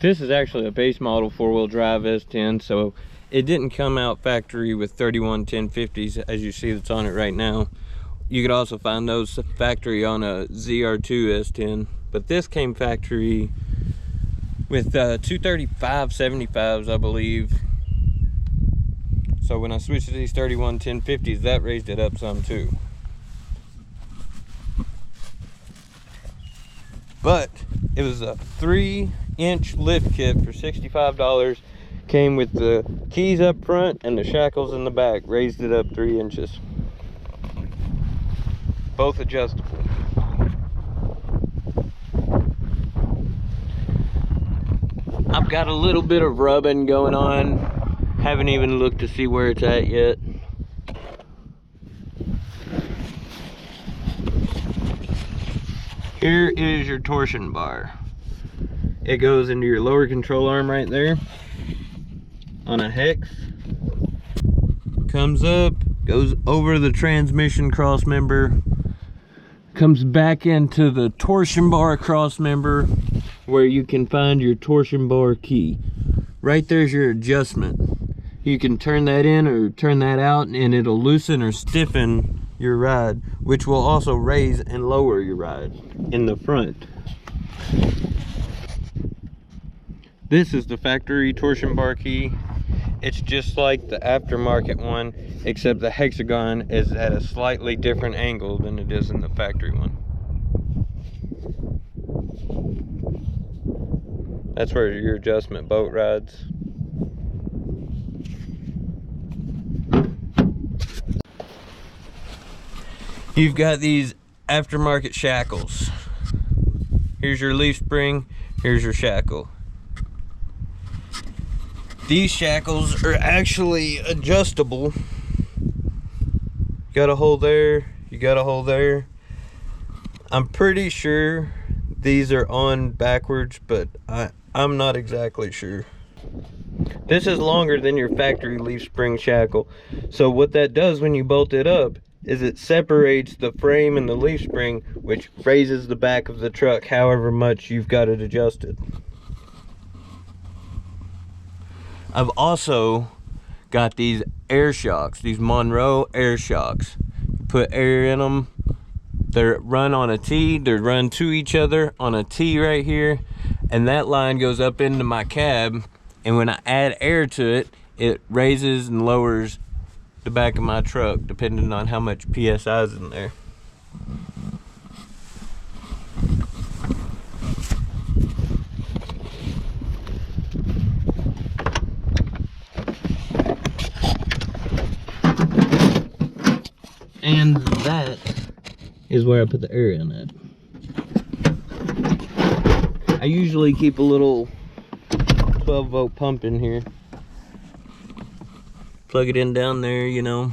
This is actually a base model four-wheel drive S10, so it didn't come out factory with 31 1050s as you see that's on it right now. You could also find those factory on a ZR2 S10, but this came factory with 235 75s, I believe. So when I switched to these 31 1050s, that raised it up some too. But it was a 3-inch lift kit for $65. Came with the keys up front and the shackles in the back. Raised it up 3 inches. Both adjustable. I've got a little bit of rubbing going on. Haven't even looked to see where it's at yet. Here is your torsion bar. It goes into your lower control arm right there on a hex. Comes up, goes over the transmission cross member, comes back into the torsion bar cross member where you can find your torsion bar key. Right there's your adjustment. You can turn that in or turn that out and it'll loosen or stiffen your ride, which will also raise and lower your ride in the front. This is the factory torsion bar key. It's just like the aftermarket one, except the hexagon is at a slightly different angle than it is in the factory one. That's where your adjustment boat rides. You've got these aftermarket shackles. Here's your leaf spring, here's your shackle. These shackles are actually adjustable. You got a hole there, you got a hole there. I'm pretty sure these are on backwards, but I'm not exactly sure. This is longer than your factory leaf spring shackle. So what that does when you bolt it up is it separates the frame and the leaf spring, which raises the back of the truck however much you've got it adjusted. I've also got these air shocks, these MONROE air shocks. You put air in them, they're run on a T, they're run to each other on a T right here, and that line goes up into my cab, and when I add air to it, it raises and lowers the back of my truck depending on how much PSI is in there. And that is where I put the air in at. I usually keep a little 12-volt pump in here. Plug it in down there, you know.